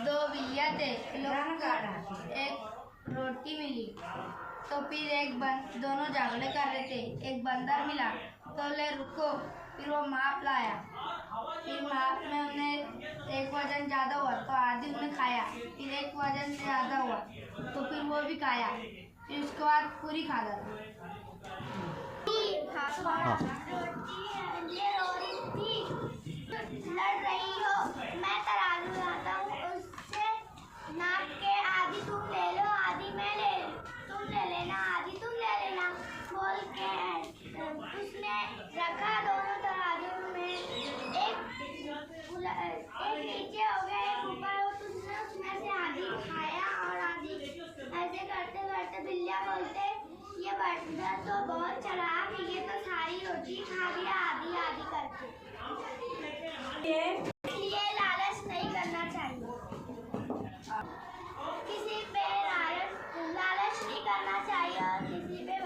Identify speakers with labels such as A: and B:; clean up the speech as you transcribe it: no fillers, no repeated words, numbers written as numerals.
A: दो बिल्लियाँ थे, एक रोटी मिली तो फिर दोनों झगड़े कर रहे थे। एक बंदर मिला तो ले रुको, फिर वो माप लाया। फिर माप में उन्हें एक वजन ज़्यादा हुआ तो आधी उन्हें खाया। फिर एक वजन से ज़्यादा हुआ तो फिर वो भी खाया। फिर उसके बाद पूरी खा डाली।
B: लड़ रही हो, मैं तराजू लाता हूँ, उससे नाप के आधी तुम ले लो, आधी मैं ले तुम ले लेना, आधी तुम ले लेना बोल के उसने रखा दोनों तराजू में। एक नीचे हो गया, एक ऊपर हो, तो उसमें से आधी खाया और आधी ऐसे करते करते बिल्लियाँ बोलते ये बंदर तो बहुत चालाक है, ये तो सारी रोटी खा लिया आधी आधी करके। ये लालच नहीं करना चाहिए, किसी पे लालच नहीं करना चाहिए और किसी पे